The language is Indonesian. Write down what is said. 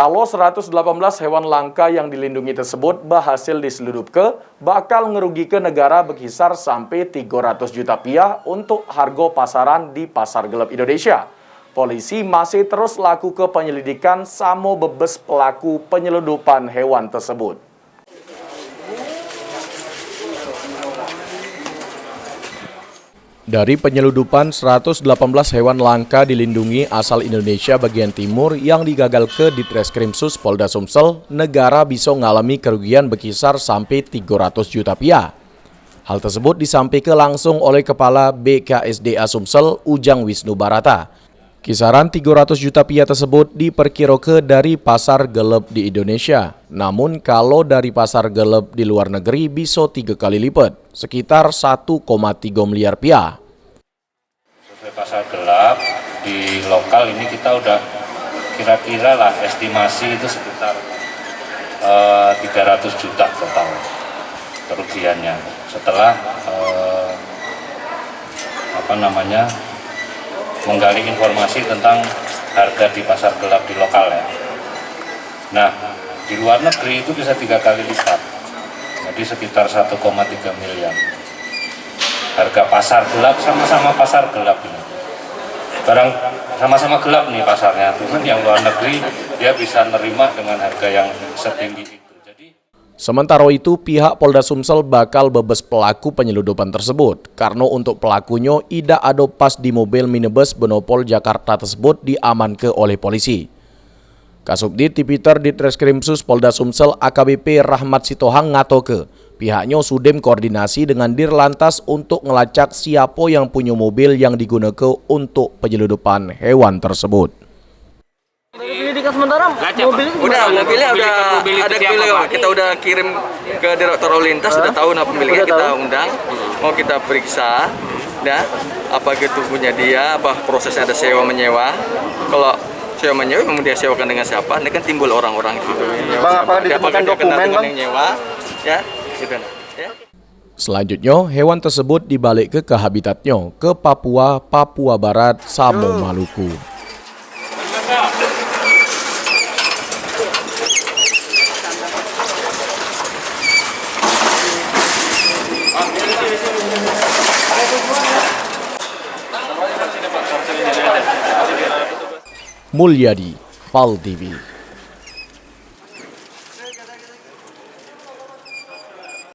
Kalau 118 hewan langka yang dilindungi tersebut berhasil diseludupkan, bakal ngerugikan negara berkisar sampai 300 juta rupiah untuk harga pasaran di pasar gelap Indonesia. Polisi masih terus lakukan penyelidikan sama bebes pelaku penyeludupan hewan tersebut. Dari penyeludupan 118 hewan langka dilindungi asal Indonesia bagian timur yang digagal ke Ditreskrimsus Polda Sumsel, negara bisa mengalami kerugian berkisar sampai 300 juta rupiah. Hal tersebut disampaikan langsung oleh Kepala BKSDA Sumsel, Ujang Wisnu Barata. Kisaran 300 juta rupiah tersebut diperkirakan dari pasar gelap di Indonesia. Namun kalau dari pasar gelap di luar negeri bisa 3 kali lipat, sekitar 1,3 miliar rupiah. Sesuai pasar gelap di lokal ini kita udah kira-kira lah estimasi itu sekitar 300 juta total kerugiannya. Setelah menggali informasi tentang harga di pasar gelap di lokal ya. Nah, di luar negeri itu bisa 3 kali lipat, jadi sekitar 1,3 miliar. Harga pasar gelap sama-sama pasar gelap ini. Barang sama-sama gelap nih pasarnya, cuman yang luar negeri dia bisa nerima dengan harga yang setinggi itu. Sementara itu, pihak Polda Sumsel bakal bebas pelaku penyeludupan tersebut karena untuk pelakunya tidak ada pas di mobil minibus Benopol Jakarta tersebut diamankan oleh polisi. Kasubdit Tipiter Ditreskrimsus Polda Sumsel AKBP Rahmat Sitohang ngatoke pihaknya sudah koordinasi dengan Dirlantas untuk ngelacak siapa yang punya mobil yang digunakan untuk penyeludupan hewan tersebut. Penyelidikan sementara mobilnya udah ada pemiliknya. Kita udah kirim ke Direktur Lalu Lintas, sudah tahu nah pemiliknya, kita undang, mau kita periksa, nah apa gitu punya dia, apa prosesnya ada sewa menyewa. Kalau sewa menyewa memang dia sewakan dengan siapa, ini kan timbul orang-orang itu. Bang, apakah ditemukan dokumen bang? Yang nyewa, ya, gitu. Ya. Selanjutnya, hewan tersebut dibalik ke habitatnya ke Papua, Papua Barat, sama Maluku. Mulyadi, PAL TV.